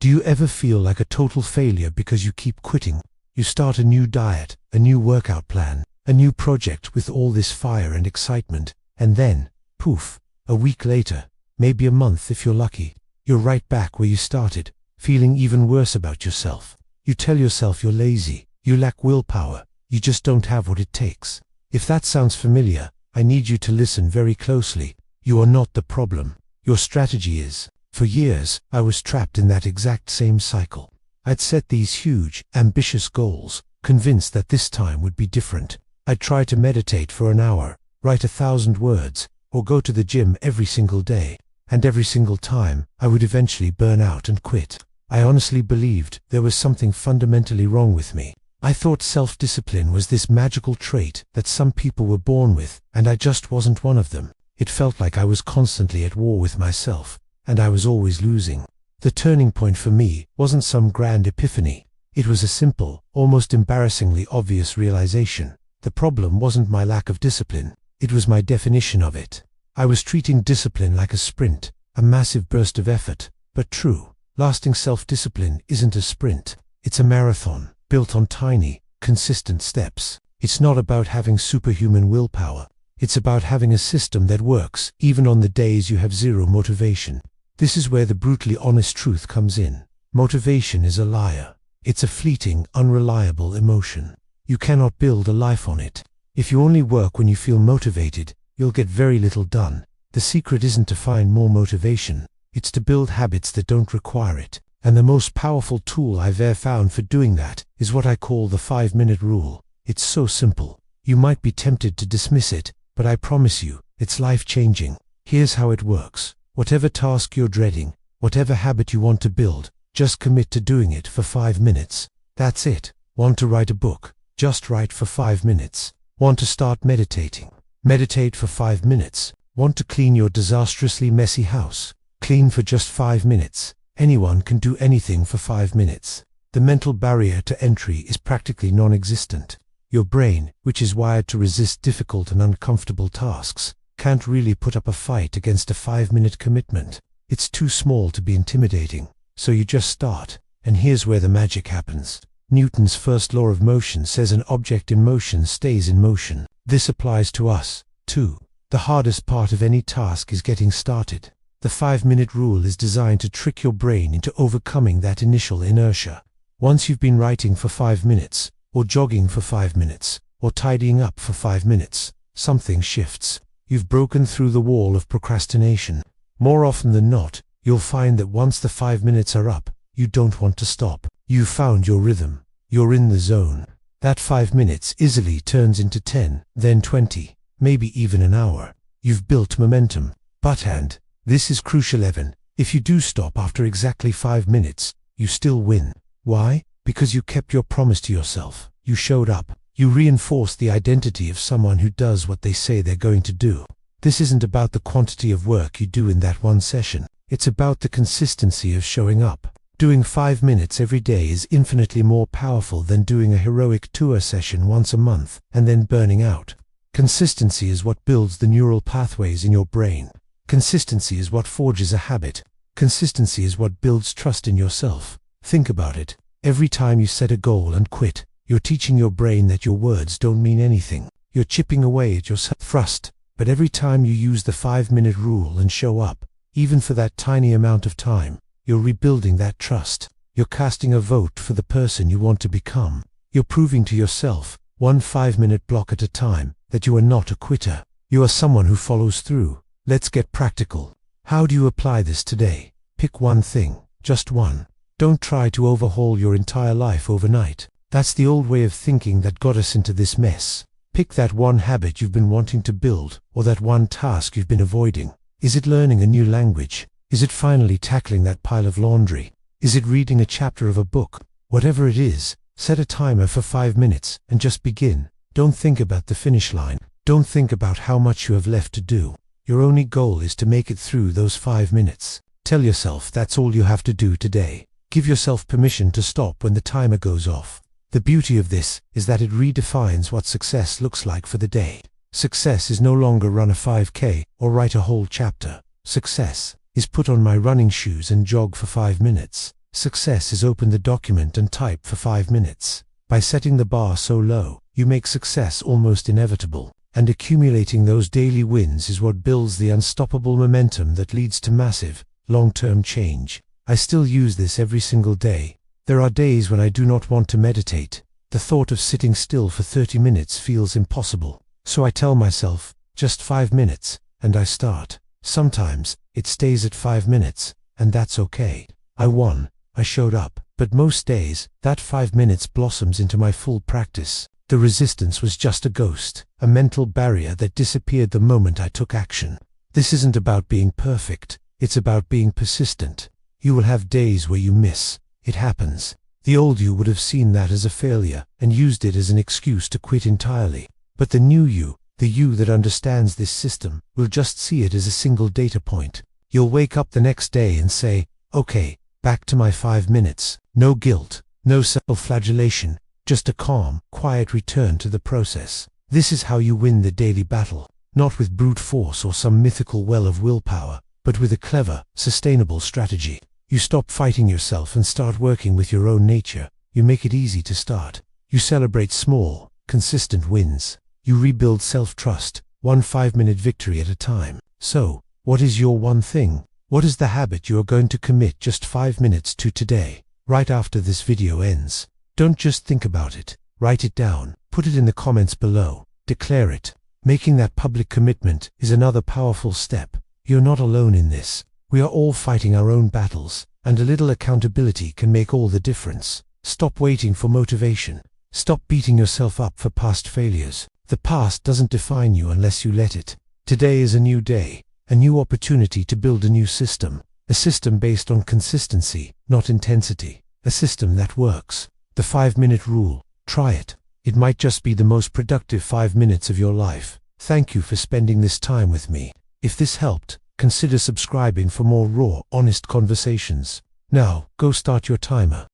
Do you ever feel like a total failure because you keep quitting? You start a new diet, a new workout plan, a new project with all this fire and excitement, and then, poof, a week later, maybe a month if you're lucky, you're right back where you started, feeling even worse about yourself. You tell yourself you're lazy, you lack willpower, you just don't have what it takes. If that sounds familiar, I need you to listen very closely. You are not the problem. Your strategy is. For years, I was trapped in that exact same cycle. I'd set these huge, ambitious goals, convinced that this time would be different. I'd try to meditate for an hour, write 1,000 words, or go to the gym every single day, and every single time, I would eventually burn out and quit. I honestly believed there was something fundamentally wrong with me. I thought self-discipline was this magical trait that some people were born with, and I just wasn't one of them. It felt like I was constantly at war with myself, and I was always losing. The turning point for me wasn't some grand epiphany. It was a simple, almost embarrassingly obvious realization. The problem wasn't my lack of discipline, it was my definition of it. I was treating discipline like a sprint, a massive burst of effort. But true, lasting self-discipline isn't a sprint. It's a marathon, built on tiny, consistent steps. It's not about having superhuman willpower. It's about having a system that works, even on the days you have zero motivation. This is where the brutally honest truth comes in. Motivation is a liar. It's a fleeting, unreliable emotion. You cannot build a life on it. If you only work when you feel motivated, you'll get very little done. The secret isn't to find more motivation. It's to build habits that don't require it. And the most powerful tool I've ever found for doing that is what I call the 5-minute rule. It's so simple. You might be tempted to dismiss it, but I promise you, it's life-changing. Here's how it works. Whatever task you're dreading, whatever habit you want to build, just commit to doing it for 5 minutes. That's it. Want to write a book? Just write for 5 minutes. Want to start meditating? Meditate for 5 minutes. Want to clean your disastrously messy house? Clean for just 5 minutes. Anyone can do anything for 5 minutes. The mental barrier to entry is practically non-existent. Your brain, which is wired to resist difficult and uncomfortable tasks, can't really put up a fight against a 5-minute commitment. It's too small to be intimidating. So you just start, and here's where the magic happens. Newton's first law of motion says an object in motion stays in motion. This applies to us, too. The hardest part of any task is getting started. The 5-minute rule is designed to trick your brain into overcoming that initial inertia. Once you've been writing for 5 minutes, or jogging for 5 minutes, or tidying up for 5 minutes, something shifts. You've broken through the wall of procrastination. More often than not, you'll find that once the 5 minutes are up, you don't want to stop. You've found your rhythm. You're in the zone. That 5 minutes easily turns into 10, then 20, maybe even an hour. You've built momentum. And this is crucial, Evan. If you do stop after exactly 5 minutes, you still win. Why? Because you kept your promise to yourself. You showed up. You reinforced the identity of someone who does what they say they're going to do. This isn't about the quantity of work you do in that one session. It's about the consistency of showing up. Doing 5 minutes every day is infinitely more powerful than doing a heroic tour session once a month and then burning out. Consistency is what builds the neural pathways in your brain. Consistency is what forges a habit. Consistency is what builds trust in yourself. Think about it. Every time you set a goal and quit, you're teaching your brain that your words don't mean anything. You're chipping away at your self-trust. But every time you use the 5-minute rule and show up, even for that tiny amount of time, you're rebuilding that trust. You're casting a vote for the person you want to become. You're proving to yourself, one 5-minute block at a time, that you are not a quitter. You are someone who follows through. Let's get practical. How do you apply this today? Pick one thing, just one. Don't try to overhaul your entire life overnight. That's the old way of thinking that got us into this mess. Pick that one habit you've been wanting to build, or that one task you've been avoiding. Is it learning a new language? Is it finally tackling that pile of laundry? Is it reading a chapter of a book? Whatever it is, set a timer for 5 minutes and just begin. Don't think about the finish line. Don't think about how much you have left to do. Your only goal is to make it through those 5 minutes. Tell yourself that's all you have to do today. Give yourself permission to stop when the timer goes off. The beauty of this is that it redefines what success looks like for the day. Success is no longer run a 5K or write a whole chapter. Success is put on my running shoes and jog for 5 minutes. success is open the document and type for 5 minutes. By setting the bar so low, you make success almost inevitable, and accumulating those daily wins is what builds the unstoppable momentum that leads to massive, long-term change. I still use this every single day. There are days when I do not want to meditate. The thought of sitting still for 30 minutes feels impossible. So I tell myself, just 5 minutes, and I start. Sometimes, it stays at 5 minutes, and that's okay. I won. I showed up. But most days, that 5 minutes blossoms into my full practice. The resistance was just a ghost, a mental barrier that disappeared the moment I took action. This isn't about being perfect. It's about being persistent. You will have days where you miss. It happens. The old you would have seen that as a failure and used it as an excuse to quit entirely. But the new you, the you that understands this system, will just see it as a single data point. You'll wake up the next day and say, okay, back to my 5 minutes. No guilt, no self-flagellation, just a calm, quiet return to the process. This is how you win the daily battle, not with brute force or some mythical well of willpower, but with a clever, sustainable strategy. You stop fighting yourself and start working with your own nature. You make it easy to start. You celebrate small, consistent wins. You rebuild self-trust, one 5-minute victory at a time. So, what is your one thing? What is the habit you are going to commit just 5 minutes to today, right after this video ends? Don't just think about it. Write it down. Put it in the comments below. Declare it. Making that public commitment is another powerful step. You're not alone in this. We are all fighting our own battles, and a little accountability can make all the difference. Stop waiting for motivation. Stop beating yourself up for past failures. The past doesn't define you unless you let it. Today is a new day, a new opportunity to build a new system. A system based on consistency, not intensity. A system that works. The 5-minute rule. Try it. It might just be the most productive 5 minutes of your life. Thank you for spending this time with me. If this helped, consider subscribing for more raw, honest conversations. Now, go start your timer.